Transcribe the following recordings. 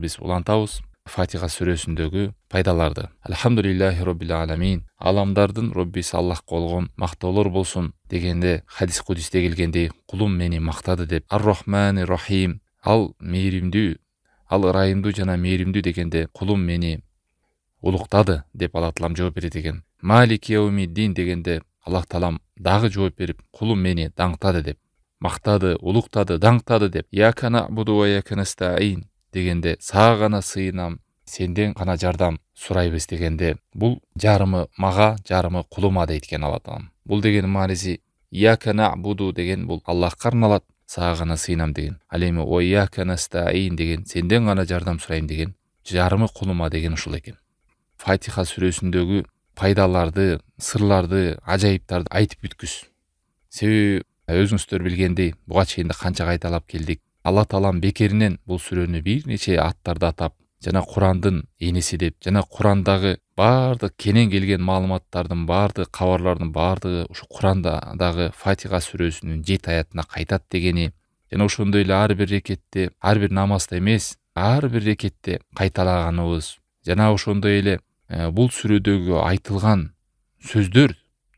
биз улантабыз Фатиха сүрөсүндөгү пайдаларды. Алхамдулиллахи роббил аламин. Аламдардын Роббиси Аллахка болгон мактоолор болсун дегенде хадис кудисте келгендей кулум мени мактады деп. Ар-Рахмани Рахим. Ал мээримдүү, ал ырайымдуу жана мээримдүү дегенде кулум мени улуктады деп Аллах таалам жооп берет экен. Малик яумиддин дегенде Аллах таалам дагы жооп берип кулум мени даңктады деп. Мактады, улуктады, даңктады деп. Яка набуду ва яка настаин дегенде сага гана сыйынам, сенден гана жардам сурайбыз дегенде бул жарымы мага, жарымы кулума дейт экен Аллах таалам. Бул деген мааниси яка набуду деген бул Аллахка арналат, сага гана сыйынам деген. Ал эми ва яка настаин деген сенден гана жардам сурайм деген жарымы кулума деген ушул экен. Фатиха сүрөсүндөгү пайдаларды, сырларды, ажайыптарды айтып бүткүс. Себеби өзүңүздөр билгендей, буга чейин да канча кайталап келдик. Алла таалам бекеринен бул сүрөнү бир нече аттарды атап, жана Курандын энеси деп, жана Курандагы баардык кенен келген маалыматтардын баардык, кабарлардын баардыгы ушу Курандагы Фатиха сүрөсүнүн 7 аятына кайтат дегени, жана ошондой эле ар бир рекетте, ар бир намазда эмес, ар бир рекетте кайталаганыбыз, жана ошондой эле бул сүрөдөгү айтылган сөздөр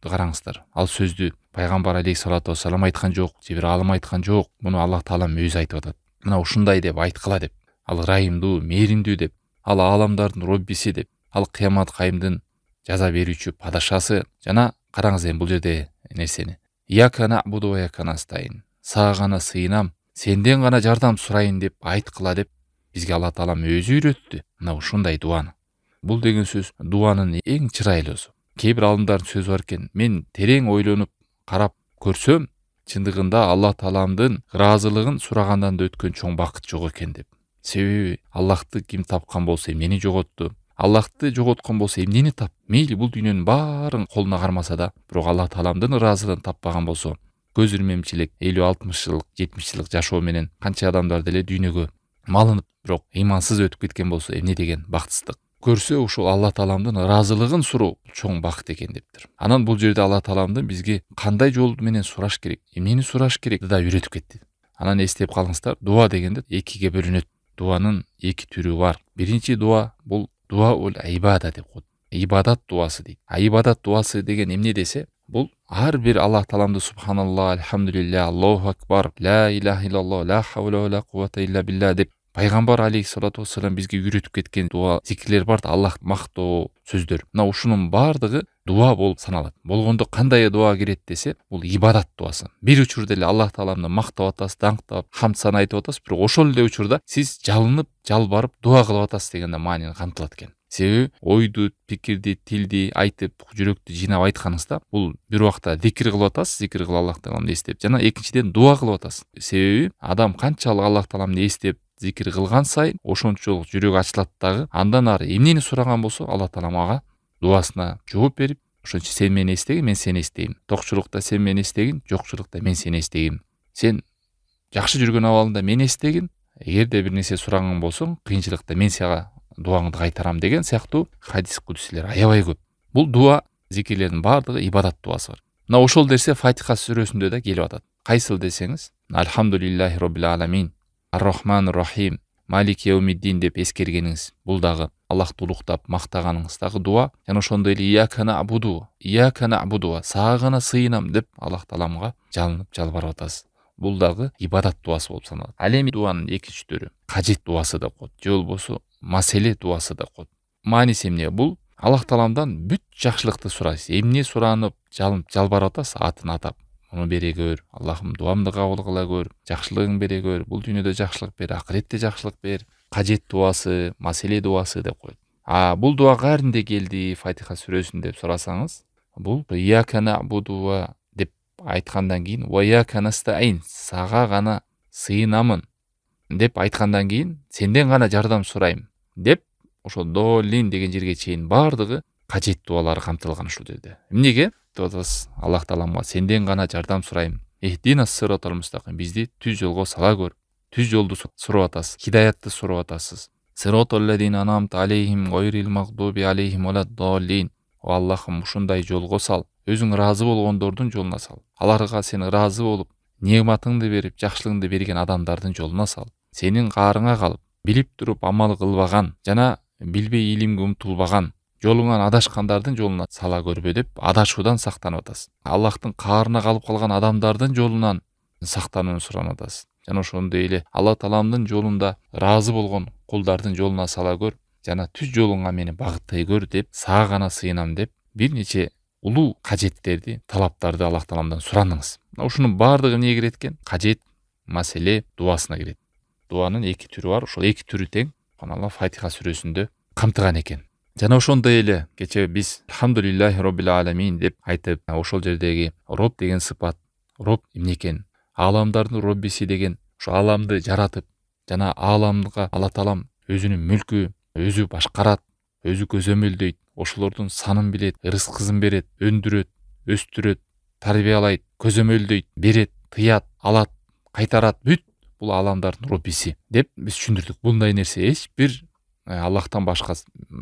караңыздар. Ал сөздү пайгамбар алейхиссалату вассалам айткан жок, же бир алым айткан жок. Муну Аллах таалам өзү айтып атат. Мына ушундай деп айткыла деп. Ал ырайымдуу, мээримдүү деп. Ал аламдардын Роббиси деп. Ал кыямат кайымдын жаза берүүчү падашасы. Жана караңыз эми бул жерде нерсени. Яка набуду ва яка настаин. Сага гана сыйынам, сенден гана жардам сурайын деп айткыла деп бизге Аллах таалам өзү үйрөттү. Мына ушундай дуаны. Бул деген сөз дуанын эң чырайлуусу. Кээ бир алымдардын сөзү бар экен. Мен терең ойлонуп карап көрсөм, чындыгында Аллах тааламдын ыраазылыгын сурагандан да өткөн чоң бакыт жок экен деп. Себеби Аллахты ким тапкан болсо эмнени жоготту. Аллахты жоготкон болсо эмнени тап. Мейли бул дүйнөнүн баарын колуна кармаса да, бирок Аллах тааламдын ыраазылыгын таппаган болсо, көз ирмемчилик 50-60 жылдык, 70 жылдык жашоо менен канча адамдар деле дүйнөгө малынып, бирок ыймансыз өтүп кеткен болсо эмне деген бактсыздык. Көрсө ушул Алла тааламдын ыраазылыгын суроо чоң бакыт экен дептир. Анан бул жерде Алла тааламдын бизге кандай жол менен сураш керек, эмнени сураш керек да үйрөтүп кетти. Анан эстеп калыңыздар, дуа дегенде экиге бөлүнөт. Дуанын эки түрү бар. Биринчи дуа бул дуа ул ибада деп коет. Ибадат дуасы дейт. Ибадат дуасы деген эмне десе, бул ар бир Аллах тааламды субханаллах, алхамдулиллах, Аллаху акбар, ла илаха иллаллах, ла хавла ва ла куввата илля билля деп пайгамбар алейхиссалату вассалам бизге үйрөтүп кеткен дуа зикирлер бар да, Аллах мактоо сөздөр. Мына ушунун баардыгы дуа болуп саналат. Болгондо кандай дуа кирет десе, бул ибадат дуасы. Бир учурда эле Аллах тааламды мактап атасыз, даңктап, хамд сана айтып атасыз, бирок ошол эле учурда сиз жалынып, жалбарып дуа кылып атасыз дегенде маани камтылат экен. Себеби ойду, пикирди, тилди айтып, жүрөктү жыйнап айтканыңызда, бул бир убакта зикир кылып атасыз, зикир кылып Аллах тааламды эстеп, жана экинчиден дуа кылып атасыз. Себеби адам канчалык Аллах тааламды эстеп, зикир кылган сайын ошончолук жүрөгү ачылат дагы. Андан ары эмнени сураган болсо, Аллах таалам ага дуасына жооп берип, ошончо сен мени эстегин, мен сени эстейм. Токчулукта сен мени эстегин, жокчулукта мен сени эстейм. Сен жакшы жүргөн абалында мени эстегин, эгерде бир нерсе сураган болсоң, кыйынчылыкта мен сага дуаңды кайтарам деген сыяктуу хадис кудуслер аябай көп. Бул дуа зикирлердин баардыгы ибадат дуасы бар. Мына ошол нерсе Фатиха сүрөсүндө да келип атат. Кайсыл десеңиз, Алхамдулиллахи роббил аламин, Ар-Рахман Рахим, Малик яумиддин деп эскергениңиз, бул дагы Аллахты улуктап мактаганыңыздагы дуа. Жана ошондой эле яка набуду, сага гана сыйынам деп Аллах тааламга жалынып жалбарып атасыз. Бул дагы ибадат дуасы болуп саналат. Ал эми дуанын экинчи түрү кажет дуасы деп коет, же болбосо маселе дуасы деп коет. Мааниси эмне? Бул Аллах тааламдан бүт жакшылыкты сурайсыз. Эмне суранып, жалынып жалбарып атасыз, атын атап. Муну бере көр, Аллахым дуамды кабыл кыла көр, жакшылыгың бере көр, бул дүйнөдө жакшылык бер, акыретте жакшылык бер. Кажет дуасы, маселе дуасы деп коет. Бул дуа кайерде келди Фатиха сүрөсүндө деп сурасаңыз, бул яка набуду деп айткандан кийин ва яка настаин, сага гана сыйынамын деп айткандан кийин сенден гана жардам сурайм деп ошол долин деген жерге чейин баардыгы кажет дуалары камтылган ушул жерде. Эмнеге? Аллах тааламга сенден гана жардам сурайм. Эхдина сиротал мустаким, бизди түз жолго сала көр. Түз жолду сурап атасыз, хидаятты сурап атасыз. Сиротал лазина анамта алейхим гайрил магдуби алейхим валаддаллин. О Аллахым, ушундай жолго сал. Өзүң ыраазы болгондордун жолуна сал. Аларга сен ыраазы болуп, нематыңды берип, жакшылыгыңды берген адамдардын жолуна сал. Сенин каарыңа калып, билип туруп амал кылбаган жана билбей илимге умтулбаган, жолуңан адашкандардын жолуна сала көрбө деп адашуудан сактанып атасыз. Аллахтын каарына калып калган адамдардын жолунан сактанууну суранып атасыз. Жана ошондой эле Алла Тааламдын жолунда ыраазы болгон кулдардын жолуна сала көр жана түз жолуңа мени багыттай көр деп сага гана сыйынам деп бир нече улуу кажеттерди, талаптарды Аллах Тааламдан сурандыңыз. Ушунун баардыгы эмнеге кирет экен? Кажет, маселе дуасына кирет. Дуанын эки түрү бар, ошол эки түрү тең Алла Фатиха сүрөсүндө камтыган экен. Жана ошондой эле кечээ биз Алхамдулиллахи роббил аламин деп айтып, ошол жердеги Роб деген сыпат, Роб эмне экен? Аламдардын Роббиси деген, ошо аламды жаратып, жана аламга Алла Таалам өзүнүн мүлкү, өзү башкарат, өзү көзөмөлдөйт, ошолордун санын билет, ырыскысын берет, өндүрөт, өстүрөт, тарбиялайт, көзөмөлдөйт, берет, тыят, алат, кайтарат, бүт бул аламдардын Роббиси деп биз түшүндүрдүк. Мындай нерсе эч бир Аллахтан башка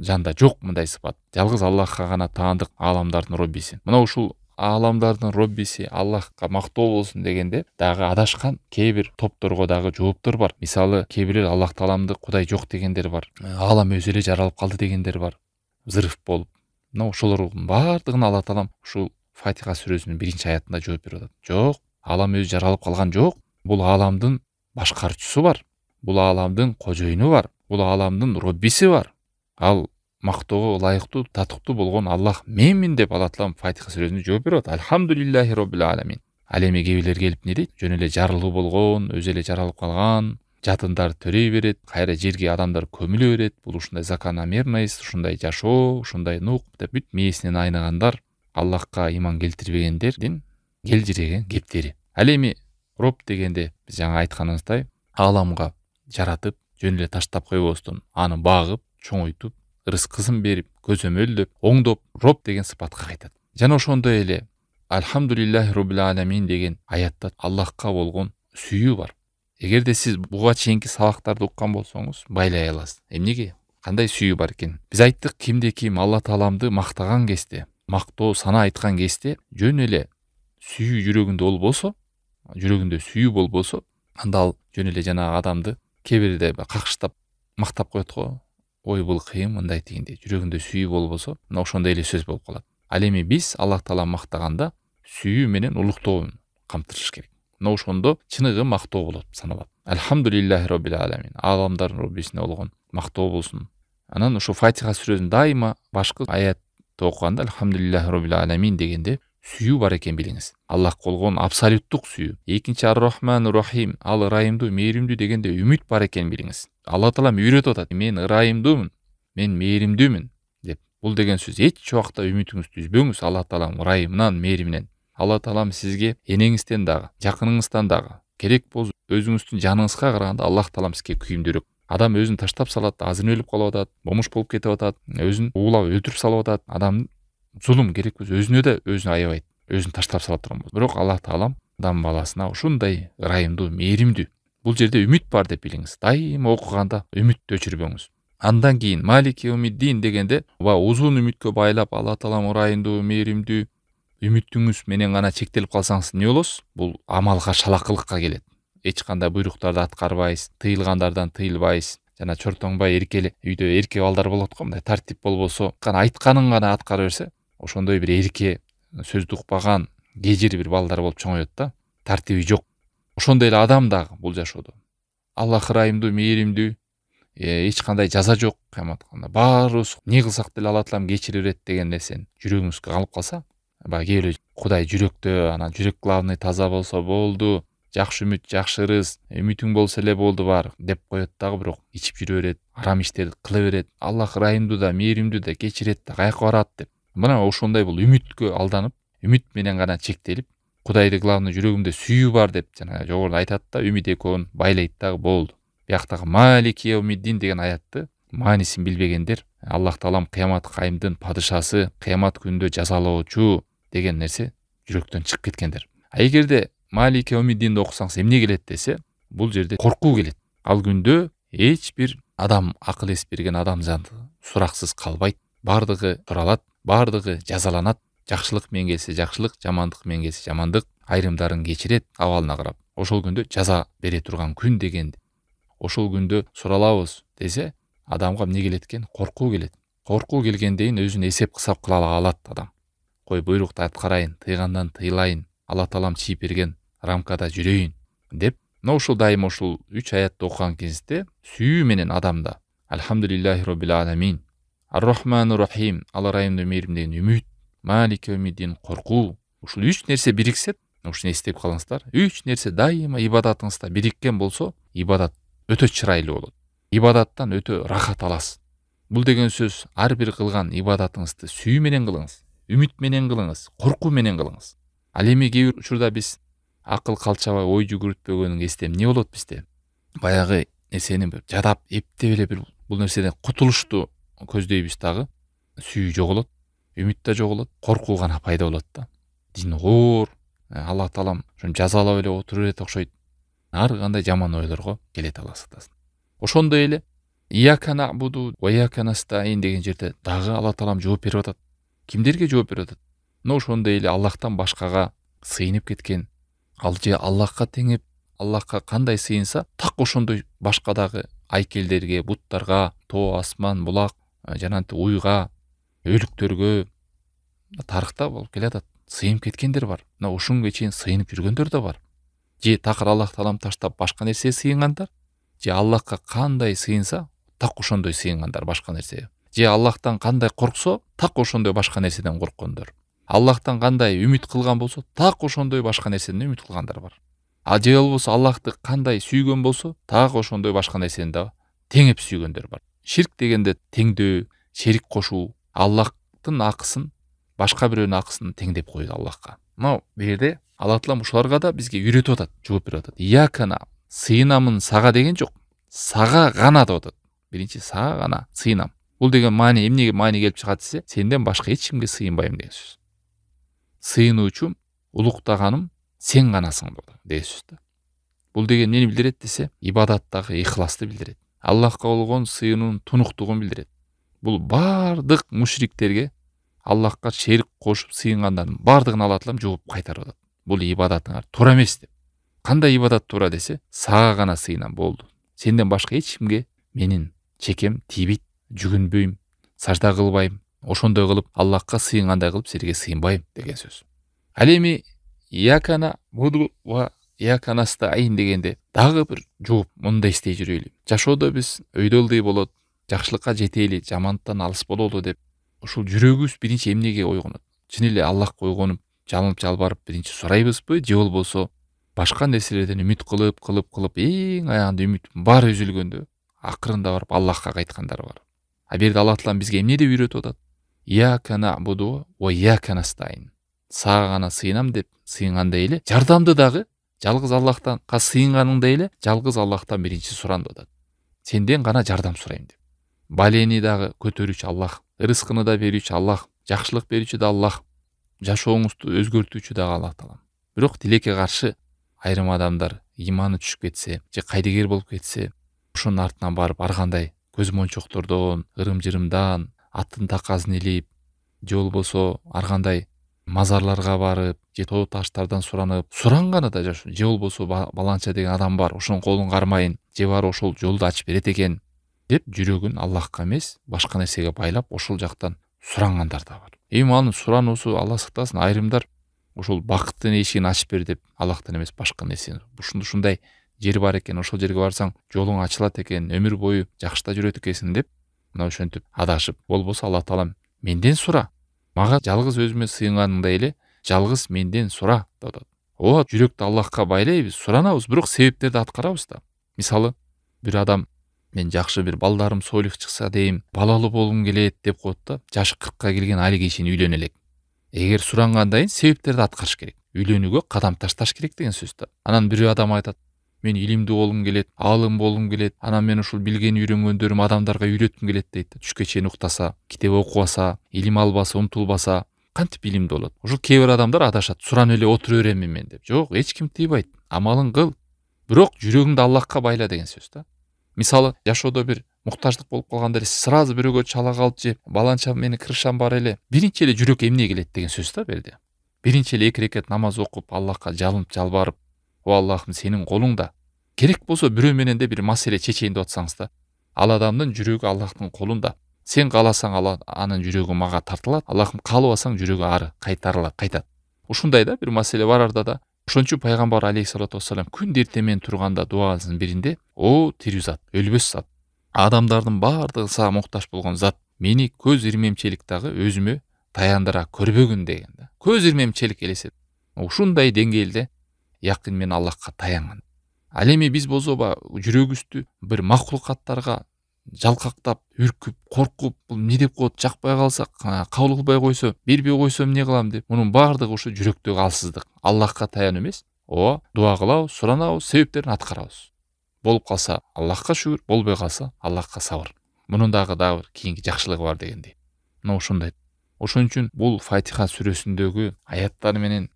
жанда жок, мындай сыпат. Жалгыз Аллахка гана таандык аламдардын Роббиси. Мына ушул аламдардын Роббиси Аллахка мактоо болсун дегенде дагы адашкан кээ бир топторго дагы жооптор бар. Мисалы, кээ бирлер Аллах Тааламды Кудай жок дегендер бар. Алам өзү эле жаралып калды дегендер бар. Зырыф болуп. Мына ошолордун баардыгына Алла Таалам ушул Фатиха сүрөсүнүн 1-аятында жооп берип атат. Жок, алам өзү жаралып калган жок. Бул аламдын башкарчусу бар. Бул аламдын кожоюну бар. Бул аламдын Роббиси бар. Ал мактоого ылайыктуу, татыктуу болгон Аллах менмин деп Алла Таалам Фатиха сүрөсүндө жооп берип атат. Алхамдулиллахи роббил аламин. Ал эми кээ бирлер келип не дейт? Жөн эле жарылуу болгон, өзү эле жаралып калган, жатындар төрөй берет, кайра жерге адамдар көмүлө берет. Бул ушундай закономерность, ушундай жашоо, ушундай нук деп бүт мээсинен айныгандар, Аллахка иман келтирбегендердин келжиреген кептери. Ал эми Роб дегенде биз жаңа айтканыбыздай аламга жаратып, жөн эле таштап койбостон аны багып, чоңойтуп, ырыскысын берип, көзөмөлдөп, оңдоп Роб деген сыпатка кайтат. Жана ошондой эле Алхамдулиллахи роббил аламин деген аятта Аллахка болгон сүйүү бар. Эгерде сиз буга чейинки сабактарды уккан болсоңуз, байлай аласыз. Эмнеге? Кандай сүйүү бар экен? Биз айттык, кимде ким Алла Тааламды мактаган кезде, мактоо сана айткан кезде, жөн эле сүйүү жүрөгүндө болбосо, жүрөгүндө сүйүү болбосо, анда ал жөн эле жанагы адамды кээ бирде какыштап мактап коет го. Ой, бул кыйын, мындай тигиндей. Жүрөгүндө сүйүү болбосо, мына ошондой эле сөз болуп калат. Ал эми биз Аллах Таала мактаганда сүйүү менен улуктоону камтырыш керек. Мына ошондо чыныгы мактоо болот саналат. Алхамдулиллахи роббил аламин. Аламдардын Роббисине болгон мактоо болсун. Анан ошо Фатиха сүрөсүн дайыма башкы аятты окуганда Алхамдулиллахи роббил аламин дегенде сүйүү бар экен билиңиз. Аллах болгон абсолюттук сүйүү. Экинчи Ар-Рахманур Рахим, ал ырайымдуу, мээримдүү дегенде үмүт бар экен билиңиз. Алла Таалам үйрөтүп атат. Мен ырайымдуумун, мен мээримдүүмүн деп. Бул деген сөз эч убакта үмүтүңүздү үзбөңүз Алла Таалам ырайымынан, мээриминен. Алла Таалам сизге энеңизден дагы, жакыныңыздан дагы, керек болсо өзүңүздүн жаныңызга караганда Аллах Таалам сизге күйүмдүүрөөк. Адам өзүн таштап салат, азын өлүп калып атат, бомуш болуп кетип атат, өзүн уулап өлтүрүп салып атат. Адам зулум керек болсо өзүнө да өзүн аябайт, өзүн таштап салат турган болот. Бирок Аллах Таалам адам баласына ушундай ырайымдуу, мээримдүү. Бул жерде үмүт бар деп билиңиз. Дайыма окуганда үмүттү өчүрбөңүз. Андан кийин Малик Яумиддин дегенде узун үмүткө байлап Алла Таалам ырайымдуу, мээримдүү, үмүтүңүз менен гана чектелип калсаңыз эмне болосуз? Бул амалга, шалакылыкка келет. Эч кандай буйруктарды аткарбайсыз, тыйылгандардан тыйылбайсыз. Жана чортоңбай эркеле үйдө эрке балдар болот го, мындай тартип болбосо, айтканын гана аткара берсе, ошондой бир эрке, сөздү укпаган, кежир бир балдар болуп чоңоет да. Тартиби жок. Ошондой эле адам дагы бул жашоодо. Аллах ырайымдуу, мээримдүү, эч кандай жаза жок, кыямат кылганда. Баарыбыз эмне кылсак деле Алла Таалам кечире берет деген нерсени жүрөгүңүзгө алып калса, баягы кээ эле Кудай жүрөктө, анан жүрөк главный таза болсо болду, жакшы үмүт, жакшы ырыс, үмүтүң болсо эле болду бар деп коет дагы, бирок ичип жүрө берет, арам иштерди кыла берет. Аллах ырайымдуу да, мээримдүү да, кечирет да, каяка барат деп. Мына ошондой бул үмүткө алданып, үмүт менен гана чектелип, Кудайды главный жүрөгүмдө сүйүү бар деп жана жогоруда айтат да, үмүт экөөнү байлайт дагы болду. Бияктагы Малик Яумиддин деген аятты маанисин билбегендер, Аллах Таалам кыямат кайымдын падышасы, кыямат күндө жазалоочу деген нерсе жүрөктөн чыгып кеткендер. Эгерде Малик Яумиддинди окусаңыз эмне келет десе, бул жерде коркуу келет. Ал күндө эч бир адам, акыл эс берген адам жанды сураксыз калбайт. Бардыгы суралат, бардыгы жазаланат. Жакшылык менен келсе жакшылык, жамандык менен келсе жамандык, айрымдарын кечирет абалына карап. Ошол күндө жаза бере турган күн деген ошол күндө суралабыз десе, адамга эмне келет экен? Коркуу келет. Коркуу келгенден өзүн эсеп кысап кыла алат адам. Кой буйрукту аткарайын, тыйгандан тыйлайын, Алла таалам чийип берген рамкада жүрөйүн деп, мына ушул дайыма ушул 3 аятты окуган кезде сүйүү менен адамда Алхамдулиллахи роббил аламин, Ар-Рахманур Рахим, Алла райымдуу мээримден үмүт, Малик йаумиддин коркуу. Ушул 3 нерсе бириксе, ушуну эстеп калыңыздар. 3 нерсе дайыма ибадатыңызда бириккен болсо, ибадат өтө чырайлуу болот. Ибадаттан өтө рахат аласыз. Бул деген сөз ар бир кылган ибадатыңызды сүйүү менен кылыңыз, үмүт менен кылыңыз, коркуу менен кылыңыз. Ал эми кээ бир учурда биз акыл калчабай ой жүгүртпөгөнүн кезде эмне болот бизде? Баягы нерсени бир жадап, эптеп эле бир бул нерседен кутулушту көздөйбүз дагы. Сүйүү жоголот, үмүт да жоголот, коркуу гана пайда болот да. Дин оор, Алла таалам ошону жазалап эле отуруп берет окшойт. Ар кандай жаман ойлорго келет аласытасың. Ошондой эле Ияка набуду ва ияка настаин деген жерде дагы Алла таалам жооп берип атат. Кимдерге жооп берип атат? Но ошондой эле Аллахтан башкага сыйынып кеткен, ал же Аллахка теңеп, Аллахка кандай сыйынса, так ошондой башкадагы айкелдерге, буттарга, тоо, асман, булак, жанагы уйга, өлүктөргө тарыхта болуп келатат. Сыйынып кеткендер бар. Мына ушунга чейин сыйынып жүргөндөр да бар. Же такыр Аллах таалам таштап башка нерсеге сыйынгандар, же Аллахка кандай сыйынса, так ошондой сыйынгандар башка нерсеге. Же Аллахтан кандай корксо, так ошондой башка нерседен корккондор. Аллахтан кандай үмүт кылган болсо, так ошондой башка нерседен үмүт кылгандар бар. А же болбосо Аллахты кандай сүйгөн болсо, так ошондой башка нерсени да теңеп сүйгөндөр бар. Ширк дегенде теңдөө, шерик кошуу, Аллахтын акысын башка бирөөнүн акысын теңдеп коюу Аллахка. Мына бу жерде Алла таалам ушуларга да бизге үйрөтүп атат, жооп берип атат. Иякана сыйынамын сага деген жок. Сага гана деп атат. Биринчи сага гана сыйынам. Бул деген маани эмнеге маани келип чыгат десе, сенден башка эч кимге сыйынбайм деген сөз. Сыйынуучум, улуктаганым сен ганасың деген сөз да. Бул деген эмнени билдирет десе, ибадаттагы ихласты билдирет. Аллахка болгон сыйынуунун тунуктугун билдирет. Бул бардык мушриктерге Аллахка шерик кошуп сыйынгандардын бардыгын Алла таалам жооп кайтарып атат. Бул ибадатыңар туура эмес деп. Кандай ибадат туура десе, сага гана сыйынам болду. Сенден башка эч кимге менин чекем тийбейт, жүгүнбөйм, сажда кылбайм. Ошондой кылып Аллахка сыйынгандай кылып силерге сыйынбайм деген сөз. Ал эми Иякана буду ва ияка настаин дегенде дагы бир жооп мындай эстей жүрөлү. Жашоодо биз өйдө ылдый болот, жакшылыкка жетели, жамандыктан алыс бололу деп ушул жүрөгүбүз биринчи эмнеге ойгонот? Чын эле Аллахка ойгонуп, жалынып жалбарып биринчи сурайбызбы, же болбосо башка нерселерден үмүт кылып эң аягында үмүт баары үзүлгөндө акырында барып Аллахка кайткандар бар. А бу жерде Алла таалам бизге эмне деп үйрөтүп атат? Ияка набуду ва ияка настаин. Сага гана сыйынам деп сыйынгандай эле, жардамды дагы жалгыз Аллахтан сыйынганыңдай эле, жалгыз Аллахтан биринчи суран деп атат. Сенден гана жардам сурайм деп. Балени дагы көтөрүүчү Аллах, рызкыны да берүүчү Аллах, жакшылык берүүчү да Аллах, жашооңузду өзгөртүүчү да Аллах таалам. Бирок тилекке каршы айрым адамдар иманы түшүп кетсе, же кайдыгер болуп кетсе, ошонун артынан барып ар кандай көз мончоктордон, ырым-жырымдан, аттын таказын илип, же болбосо ар кандай мазарларга барып, же тоо таштардан суранганы да жашоо, же болбосо баланча деген адам бар, ошонун колун кармайын, же бар ошол жолду ачып берет экен деп жүрөгүн Аллахка эмес, башка нерсеге байлап, ошол жактан сурангандар да бар. Эми анын сурануусу Алла сактасын, айрымдар ошол бакыттын эшигин ачып бер деп Аллахтан эмес башка нерсени. Ушундай жер бар экен, ошол жерге барсаң жолуң ачылат экен, өмүр бою жакшыда жүрөт экенсиң деп, мына ошентип адашып, болбосо Алла таалам менден сура. Мага жалгыз өзүмө сыйынганыңдай эле, жалгыз менден сура деп атат. Ооба, жүрөктү Аллахка байлайбыз, суранабыз, бирок себептерди аткарабыз да. Мисалы, бир адам мен жакшы бир балдарым сойлук чыкса дейм, балалуу болгум келет деп коет да, жашы 40ка келген али кишини үйлөнө элек. Эгер сурангандайын себептерди аткарыш керек. Үйлөнүүгө кадам ташташ керек деген сөз да. Анан бир адам айтат, мен илимдүү болгум келет, аалым болгум келет, анан мен ушул билген үйрөнгөндөрүм адамдарга үйрөткүм келет дейт. Түшкө чейин уктаса, китеп окубаса, илим албаса, умтулбаса, кантип илимдүү болот? Ушул кээ бир адамдар адашат. Суранып эле отура беремин мен деп. Жок, эч ким тийбайт. Амалың кыл. Бирок жүрөгүңдү Аллахка байла деген сөз да. Мисалы, жашоодо бир муктаждык болуп калганда эле сразу бирөөгө чала калып же баланча мени кырышам бар эле. Биринчи эле жүрөк эмне келет деген сөз да берди. Биринчи эле 2 рекет намаз окуп, Аллахка жалынып жалбарып, "О Аллахым, сенин колуңда. керек болсо бирөө менен да бир маселе чечейин деп атсаңыз да, ал адамдын жүрөгү Аллахтын колунда. Сен кааласаң анын жүрөгү мага тартылат, Аллахым каалабасаң жүрөгү ары кайтарылат, кайтат. Ушундай да бир маселе бар арда. Ошон үчүн пайгамбар алейхиссалату вассалам күндө эртемен турганда дуасынын биринде: "О тирүү зат, өлбөс зат, адамдардын баардыгы сага муктаж болгон зат, мени көз ирмемчилик дагы өзүмө таяндыра көрбөгүн" деген да. Көз ирмемчилик элестет. Ушундай деңгээлде якын мен Аллахка таянган. Ал эми биз болсо жүрөгүбүздү бир макулукаттарга жалкактап, үркүп, коркуп, бул эмне деп коет, жакпай калсак, кабыл кылбай койсо, бербей койсо эмне кылам деп, мунун баардыгы ушу жүрөктөгү алсыздык. Аллахка таянуу эмес, дуа кылабыз, суранабыз, себептерин аткарабыз. Болуп калса Аллахка шүгүр, болбой калса Аллахка сабыр. Мунун дагы бир кийинки жакшылыгы бар дегендей. Мына ушундай. Ошон үчүн бул Фатиха сүрөсүндөгү аяттар менен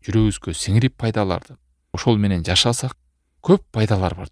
жүрөгүбүзгө сиңирип пайдаларды ошол менен жашасак көп пайдалар бар.